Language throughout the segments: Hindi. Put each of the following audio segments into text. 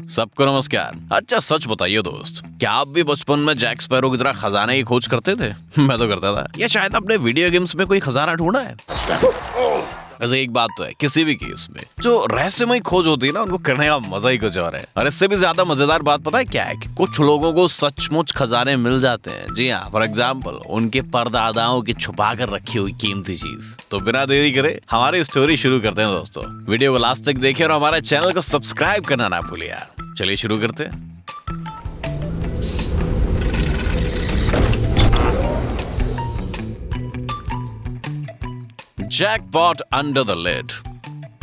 सबको नमस्कार। अच्छा सच बताइए दोस्त, क्या आप भी बचपन में जैक स्पैरो की तरह खजाने की खोज करते थे? मैं तो करता था। या शायद अपने वीडियो गेम्स में कोई खजाना ढूंढा है? वैसे एक बात तो है, किसी भी केस में जो रहस्यमय खोज होती है ना, उनको करने का मजा ही कुछ और है। और इससे भी ज्यादा मजेदार बात पता है क्या है? कि कुछ लोगों को सचमुच खजाने मिल जाते हैं। जी हाँ, फॉर एग्जाम्पल उनके परदादाओं की छुपा कर रखी हुई कीमती चीज। तो बिना देरी करे हमारी स्टोरी शुरू करते हैं दोस्तों। वीडियो को लास्ट तक देखिए और हमारे चैनल को सब्सक्राइब करना ना भूलिए। चलिए शुरू करते हैं। Jackpot under the lid.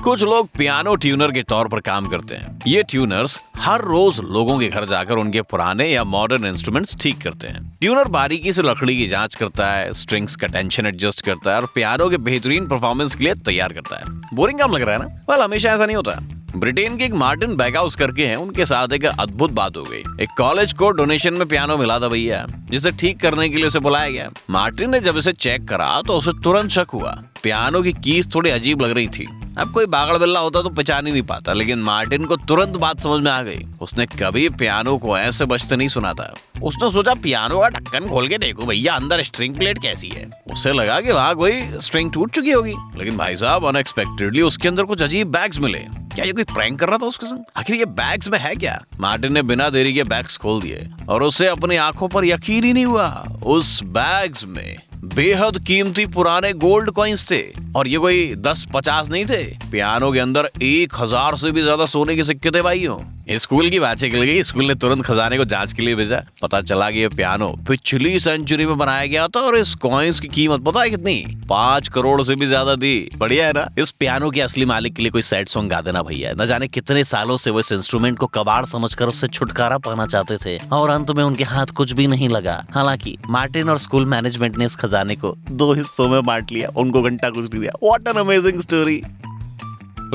कुछ लोग पियानो ट्यूनर के तौर पर काम करते हैं। ये ट्यूनर्स हर रोज लोगों के घर जाकर उनके पुराने या मॉडर्न इंस्ट्रूमेंट्स ठीक करते हैं। ट्यूनर बारीकी से लकड़ी की जांच करता है, स्ट्रिंग्स का टेंशन एडजस्ट करता है और पियानो के बेहतरीन परफॉर्मेंस के लिए तैयार करता है। बोरिंग काम लग रहा है ना? वेल, हमेशा ऐसा नहीं होता। ब्रिटेन के एक मार्टिन बैगहाउस करके हैं, उनके साथ एक अद्भुत बात हो गई। एक कॉलेज को डोनेशन में पियानो मिला था भैया, जिसे ठीक करने के लिए उसे बुलाया गया। मार्टिन ने जब इसे चेक करा तो उसे तुरंत शक हुआ। पियानो की कीज थोड़ी अजीब लग रही थी। अब कोई बागड़ बिल्ला होता तो पहचान ही नहीं पाता, लेकिन मार्टिन को तुरंत बात समझ में आ गई। उसने कभी पियानो को ऐसे बजते नहीं सुना था। उसने सोचा पियानो का ढक्कन खोल के देखो भैया, अंदर स्ट्रिंग प्लेट कैसी है। उसे लगा कि वहाँ कोई स्ट्रिंग टूट चुकी होगी, लेकिन भाई साहब अनएक्सपेक्टेडली उसके अंदर कुछ अजीब बैग्स मिले। क्या ये कोई प्रैंक कर रहा था उसके संग? आखिर ये बैग्स में है क्या? मार्टिन ने बिना देरी के बैग्स खोल दिए और उसे अपनी आंखों पर यकीन ही नहीं हुआ। उस बैग्स में बेहद कीमती पुराने गोल्ड कॉइन्स थे, और ये कोई 10-50 नहीं थे। पियानो के अंदर 1000 से भी ज्यादा सोने के सिक्के थे भाइयों। स्कूल की बात चल गई। स्कूल ने तुरंत खजाने को जांच के लिए भेजा। पता चला कि ये पियानो पिछली सेंचुरी में बनाया गया था और इस कॉइन्स की कीमत पता है कितनी? 5 करोड़ से भी ज्यादा थी। बढ़िया है ना? इस पियानो के असली मालिक के लिए कोई सैड सॉन्ग गा देना भैया। न जाने कितने सालों से वो इस इंस्ट्रूमेंट को कबाड़ समझकर उससे छुटकारा पाना चाहते थे, और अंत में उनके हाथ कुछ भी नहीं लगा। हालांकि मार्टिन और स्कूल मैनेजमेंट ने इस खजाने को 2 हिस्सों में बांट लिया। उनको घंटा कुछ नहीं दिया। What an amazing story.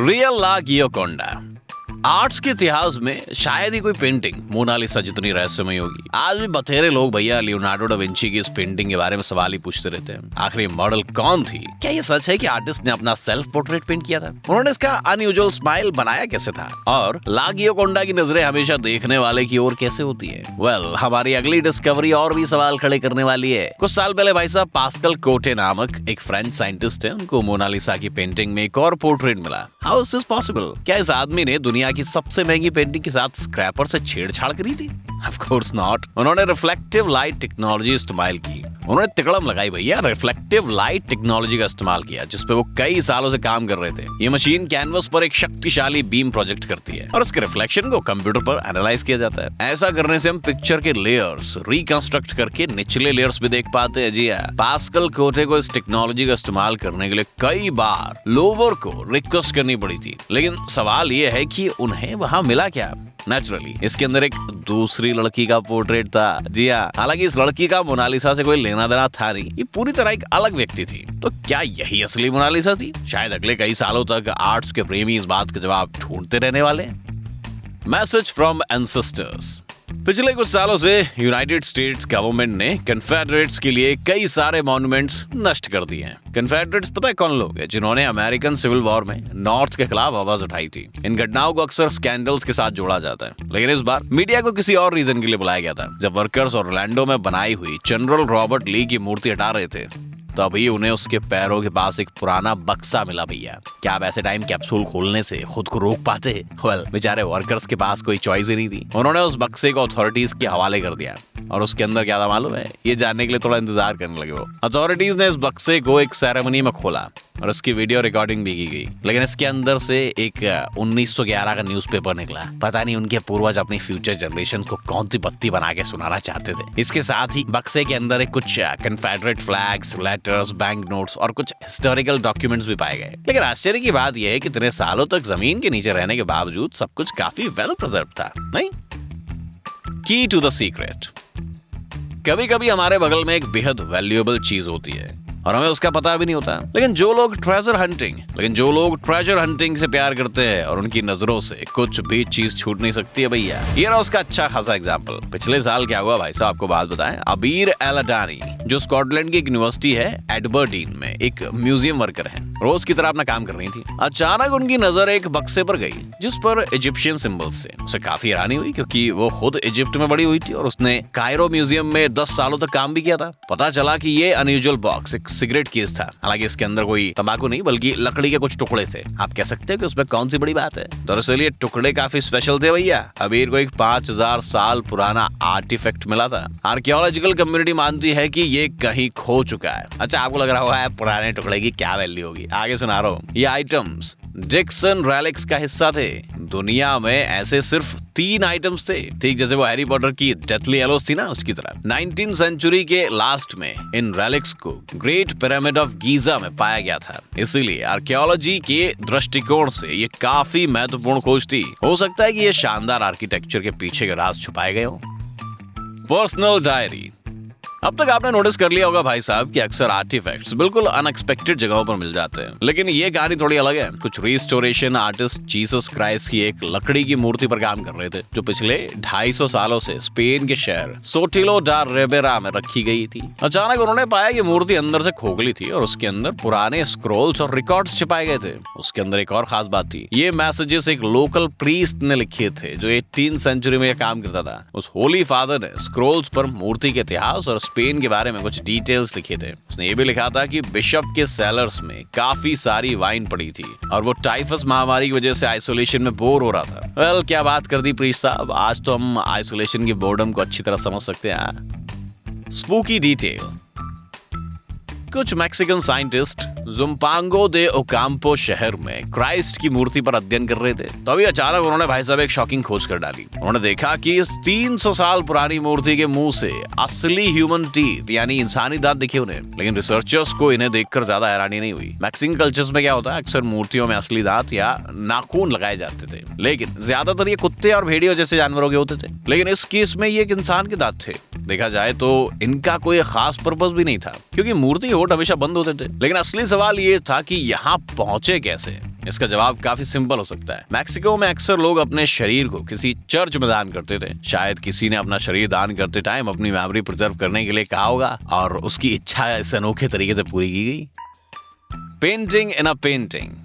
Real La Gioconda. Arts के इतिहास में शायद ही कोई पेंटिंग मोनालिसा जितनी रहस्यमय होगी। आज भी बथेरे लोग भैया लियोनार्डो डा विंची की इस पेंटिंग के बारे में सवाल ही पूछते रहते हैं। आखिर ये मॉडल कौन थी? क्या ये सच है कि आर्टिस्ट ने अपना सेल्फ पोर्ट्रेट पेंट किया था? उन्होंने इसका अनयूजुअल स्माइल बनाया कैसे था? और ला गियोकोंडा की नजरें हमेशा देखने वाले की ओर कैसे होती है? वेल, हमारी अगली डिस्कवरी और भी सवाल खड़े करने वाली है। कुछ साल पहले भाई साहब पास्कल कोटे नामक एक फ्रेंच साइंटिस्ट है, उनको मोनालिसा की पेंटिंग में एक और पोर्ट्रेट मिला। How is this possible? क्या इस आदमी ने दुनिया की सबसे महंगी पेंटिंग के साथ स्क्रैपर से छेड़छाड़ करी थी? Of course not. उन्होंने रिफ्लेक्टिव लाइट टेक्नोलॉजी इस्तेमाल की। उन्होंने तिकड़म लगाई भैया, रिफ्लेक्टिव लाइट टेक्नोलॉजी का इस्तेमाल किया, जिसपे वो कई सालों से काम कर रहे थे। ये मशीन कैनवस पर एक शक्तिशाली बीम प्रोजेक्ट करती है और उसके रिफ्लेक्शन को कंप्यूटर पर एनालाइज किया जाता है। ऐसा करने से हम पिक्चर के लेयर्स रिकंस्ट्रक्ट करके निचले लेयर्स भी देख पाते हैं। जी हाँ, पास्कल कोटे को इस टेक्नोलॉजी का इस्तेमाल करने के लिए कई बार लोवर को रिक्वेस्ट करनी पड़ी थी। लेकिन सवाल ये है कि उन्हें वहां मिला क्या? नेचुरली इसके अंदर एक दूसरी लड़की का पोर्ट्रेट था। जी हाँ, हालांकि इस लड़की का मोनालिसा से कोई लेना देना था नहीं। ये पूरी तरह एक अलग व्यक्ति थी। तो क्या यही असली मोनालिसा थी? शायद अगले कई सालों तक आर्ट्स के प्रेमी इस बात का जवाब ढूंढते रहने वाले हैं। Message from ancestors. पिछले कुछ सालों से यूनाइटेड स्टेट्स गवर्नमेंट ने कन्फेडरेट्स के लिए कई सारे मॉन्यूमेंट्स नष्ट कर दिए हैं। कन्फेडरेट्स पता है कौन लोग हैं? जिन्होंने अमेरिकन सिविल वॉर में नॉर्थ के खिलाफ आवाज उठाई थी। इन घटनाओं को अक्सर स्कैंडल्स के साथ जोड़ा जाता है, लेकिन इस बार मीडिया को किसी और रीजन के लिए बुलाया गया था। जब वर्कर्स ऑरलैंडो में बनाई हुई जनरल रॉबर्ट ली की मूर्ति हटा रहे थे, तभी उन्हें उसके पैरों के पास एक पुराना बक्सा मिला भैया। क्या आप ऐसे टाइम कैप्सूल खोलने से खुद को रोक पाते? वेल, बेचारे वर्कर्स के पास कोई चॉइस ही नहीं थी। उन्होंने उस बक्से को अथॉरिटीज के हवाले कर दिया, और उसके अंदर क्या था मालूम है? ये जानने के लिए थोड़ा इंतजार करने लगे वो। अथॉरिटीज ने इस बक्से को एक सेरेमनी में खोला और उसकी वीडियो रिकॉर्डिंग भी की गई, लेकिन इसके अंदर से एक 1911 का न्यूज़पेपर निकला। पता नहीं उनके पूर्वज अपनी फ्यूचर जनरेशन को कौन सी बत्ती बना के सुनाना चाहते थे। इसके साथ ही बक्से के अंदर एक कुछ confederate flags, letters, bank notes और कुछ हिस्टोरिकल डॉक्यूमेंट्स भी पाए गए। लेकिन आश्चर्य की बात यह है कि इतने सालों तक जमीन के नीचे रहने के बावजूद सब कुछ काफी वेल प्रिजर्व था, नहीं? की टू द सीक्रेट। कभी कभी हमारे बगल में एक बेहद वैल्यूएबल चीज होती है और हमें उसका पता भी नहीं होता। लेकिन जो लोग ट्रेजर हंटिंग से प्यार करते हैं और उनकी नजरों से कुछ भी चीज छूट नहीं सकती है भैया। ये रहा उसका अच्छा खासा एग्जांपल। पिछले साल क्या हुआ भाई साहब, आपको बात बताएं। अबीर एल अडानी जो स्कॉटलैंड की एक यूनिवर्सिटी है एडबर्डीन में एक म्यूजियम वर्कर हैं। रोज की तरह अपना काम कर रही थी। अचानक उनकी नजर एक बक्से पर गई जिस पर इजिप्शियन सिंबल्स थे। उसे काफी हैरानी हुई क्योंकि वो खुद इजिप्ट में बड़ी हुई थी और उसने कायरो म्यूजियम में 10 सालों तक काम भी किया था। पता चला कि ये अनयूजुअल बॉक्स एक सिगरेट केस था। हालांकि इसके अंदर कोई तंबाकू नहीं बल्कि लकड़ी के कुछ टुकड़े थे। आप कह सकते हैं कि उसमें कौन सी बड़ी बात है। दरअसल ये टुकड़े काफी स्पेशल थे भैया। अबीर को एक 5000 साल पुराना आर्टिफैक्ट मिला था। आर्कियोलॉजिकल कम्युनिटी मानती है कि ये कहीं खो चुका है। अच्छा, आपको लग रहा होगा पुराने टुकड़े की क्या वैल्यू होगी, आगे सुना रहा हूँ। ये आइटम्स डिक्सन रेलिक्स का हिस्सा थे। दुनिया में ऐसे सिर्फ 3 आइटम्स थे, ठीक जैसे वो हैरी पॉटर की डेथली एलोस थी ना, उसकी तरह। 19th सेंचुरी के लास्ट में इन रेलिक्स को ग्रेट पिरामिड ऑफ गीजा में पाया गया था। इसीलिए आर्कियोलॉजी के दृष्टिकोण से ये काफी महत्वपूर्ण खोज थी। हो सकता है कि ये शानदार आर्किटेक्चर के पीछे के राज छुपाए गए हों। Personal diary. अब तक आपने नोटिस कर लिया होगा भाई साहब कि अक्सर आर्टिफैक्ट्स बिल्कुल अनएक्सपेक्टेड जगहों पर मिल जाते हैं, लेकिन ये कहानी थोड़ी अलग है। कुछ रिस्टोरेशन आर्टिस्ट जीसस क्राइस्ट की एक लकड़ी की मूर्ति पर काम कर रहे थे जो पिछले 250 सालों से स्पेन के शहर सोटिलो डा रिबेरा में रखी गई थी। अचानक उन्होंने पाया कि मूर्ति अंदर से खोखली थी और उसके अंदर पुराने स्क्रोल्स और रिकॉर्ड्स छिपाए गए थे। उसके अंदर एक और खास बात थी, ये मैसेजेस एक लोकल प्रीस्ट ने लिखे थे जो 18th सेंचुरी में काम करता था। उस होली फादर ने स्क्रोल्स पर मूर्ति के इतिहास और स्पेन के बारे में कुछ डिटेल्स लिखे थे। उसने ये भी लिखा था कि बिशप के सेलर्स में काफी सारी वाइन पड़ी थी और वो टाइफस महामारी की वजह से आइसोलेशन में बोर हो रहा था। वेल, क्या बात कर दी प्रीस्ट साहब, आज तो हम आइसोलेशन की बोर्डम को अच्छी तरह समझ सकते हैं। Spooky detail. कुछ मैक्सिकन साइंटिस्ट जुम्पांगो दे ओकाम्पो शहर में क्राइस्ट की मूर्ति पर अध्ययन कर रहे थे। तभी अचानक उन्होंने भाई साहब एक शॉकिंग खोज कर डाली। उन्होंने देखा कि इस 300 साल पुरानी मूर्ति के मुंह से असली ह्यूमन टीथ यानी इंसानी दांत दिखे उन्हें। लेकिन रिसर्चर्स को इन्हें देखकर ज्यादा हैरानी नहीं हुई। मैक्सिकन कल्चर्स में क्या होता है, अक्सर मूर्तियों में असली दांत या नाखून लगाए जाते थे, लेकिन ज्यादातर ये कुत्ते और भेड़ियों जैसे जानवरों के होते थे। लेकिन इस केस में ये एक इंसान के दांत थे। देखा जाए तो इनका कोई खास पर्पस भी नहीं था क्योंकि मूर्ति होठ हमेशा बंद होते थे। लेकिन असली सवाल ये था कि यहाँ पहुंचे कैसे। इसका जवाब काफी सिंपल हो सकता है। मैक्सिको में अक्सर लोग अपने शरीर को किसी चर्च में दान करते थे। शायद किसी ने अपना शरीर दान करते टाइम अपनी मेमोरी प्रिजर्व करने के लिए कहा होगा और उसकी इच्छा इस अनोखे तरीके से पूरी की गई। Painting in a painting.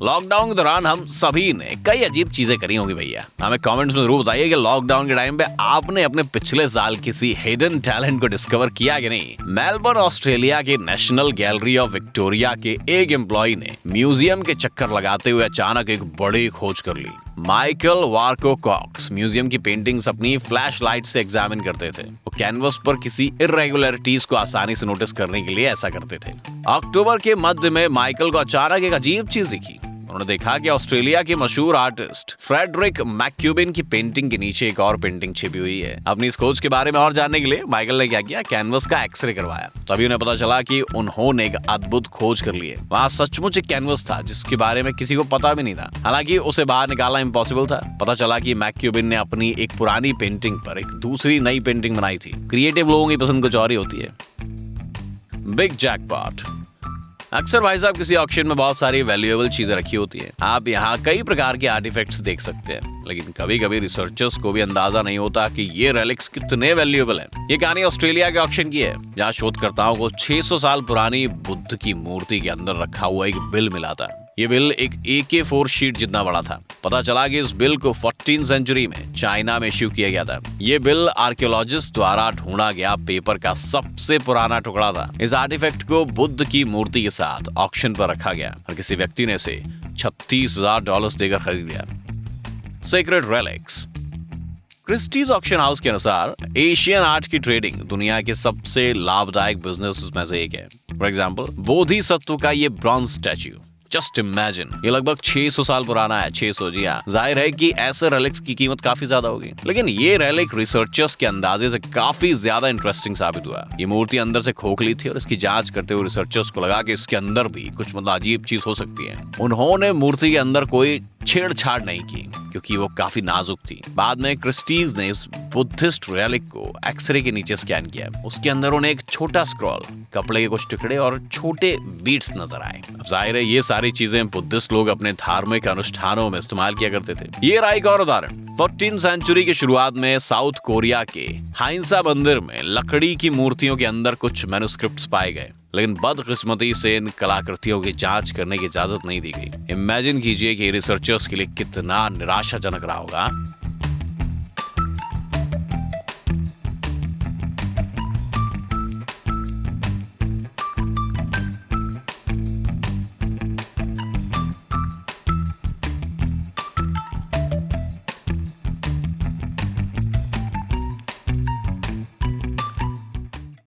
Lockdown के दौरान हम सभी ने कई अजीब चीजें करी होंगी भैया। हमें कमेंट्स में जरूर बताइए कि लॉकडाउन के टाइम पे आपने अपने पिछले साल किसी हिडन टैलेंट को डिस्कवर किया कि नहीं। मेलबर्न ऑस्ट्रेलिया के नेशनल गैलरी ऑफ विक्टोरिया के एक एम्प्लॉय ने म्यूजियम के चक्कर लगाते हुए अचानक एक बड़ी खोज कर ली। माइकल वार्को कॉक्स म्यूजियम की पेंटिंग्स अपनी फ्लैश लाइट से एग्जामिन करते थे। वो कैनवस पर किसी इरेगुलरिटीज को आसानी से नोटिस करने के लिए ऐसा करते थे। अक्टूबर के मध्य में माइकल को अचानक एक अजीब चीज दिखी। उन्होंने देखा कि ऑस्ट्रेलिया के मशहूर आर्टिस्ट फ्रेडरिक मैक्यूबिन की पेंटिंग के नीचे एक और पेंटिंग छिपी हुई है। अपनी इस खोज के बारे में और जानने के लिए माइकल ने क्या किया, कैनवस का एक्सरे करवाया। तभी उन्हें पता चला कि उन्होंने एक अद्भुत खोज कर ली है। वहाँ सचमुच एक कैनवस था जिसके बारे में किसी को पता भी नहीं था। हालांकि उसे बाहर निकालना इम्पॉसिबल था। पता चला कि मैक्यूबिन ने अपनी एक पुरानी पेंटिंग पर एक दूसरी नई पेंटिंग बनाई थी। क्रिएटिव लोगों की पसंद कुछ और ही होती है। Big jackpot. अक्सर भाई साहब किसी ऑक्शन में बहुत सारी वैल्यूएबल चीजें रखी होती हैं। आप यहाँ कई प्रकार के आर्टिफैक्ट्स देख सकते हैं, लेकिन कभी कभी रिसर्चर्स को भी अंदाजा नहीं होता कि ये रेलिक्स कितने वैल्यूएबल हैं। ये कहानी ऑस्ट्रेलिया के ऑक्शन की है, जहाँ शोधकर्ताओं को 600 साल पुरानी बुद्ध की मूर्ति के अंदर रखा हुआ एक बिल मिला था। ये बिल एक AK4 शीट जितना बड़ा था। पता चला कि इस बिल को 14th सेंचुरी में चाइना में इश्यू किया गया था। ये बिल आर्कियोलॉजिस्ट द्वारा ढूंढा गया पेपर का सबसे पुराना टुकड़ा था। इस आर्टिफैक्ट को बुद्ध की मूर्ति के साथ ऑक्शन पर रखा गया और किसी व्यक्ति ने इसे $36,000 देकर खरीद लिया। Secret relics. Christie's auction house के अनुसार एशियन आर्ट की ट्रेडिंग दुनिया के सबसे लाभदायक बिजनेस में से एक है। फॉर एग्जाम्पल, बोधिसत्व का ये ब्रॉन्ज स्टैच्यू, जस्ट इमेजिन, ये लगभग 600 साल पुराना है। 600, जी हाँ। जाहिर है कि ऐसे रेलिक्स की कीमत काफी ज्यादा होगी, लेकिन ये रेलिक रिसर्चर्स के अंदाजे से काफी ज्यादा इंटरेस्टिंग साबित हुआ। ये मूर्ति अंदर से खोखली थी और इसकी जांच करते हुए रिसर्चर्स को लगा कि इसके अंदर भी कुछ मतलब अजीब चीज हो सकती है। उन्होंने मूर्ति के अंदर कोई छेड़छाड़ नहीं की क्योंकि वो काफी नाजुक थी। बाद में क्रिस्टीज ने इस बुद्धिस्ट रेलिक को एक्सरे के नीचे स्कैन किया। उसके अंदर उन्हें एक छोटा स्क्रॉल, कपड़े के कुछ टुकड़े और छोटे बीट्स नजर आए। अब जाहिर है ये सारी चीजें बुद्धिस्ट लोग अपने धार्मिक अनुष्ठानों में इस्तेमाल किया करते थे। ये रहा एक और उदाहरण। 14वीं सेंचुरी की शुरुआत में साउथ कोरिया के हाइंसा मंदिर में लकड़ी की मूर्तियों के अंदर कुछ मैन्युस्क्रिप्ट्स पाए गए, लेकिन बदकिस्मती से इन कलाकृतियों की जांच करने की इजाजत नहीं दी गई। इमेजिन कीजिए कि रिसर्चर्स के लिए कितना निराशाजनक रहा होगा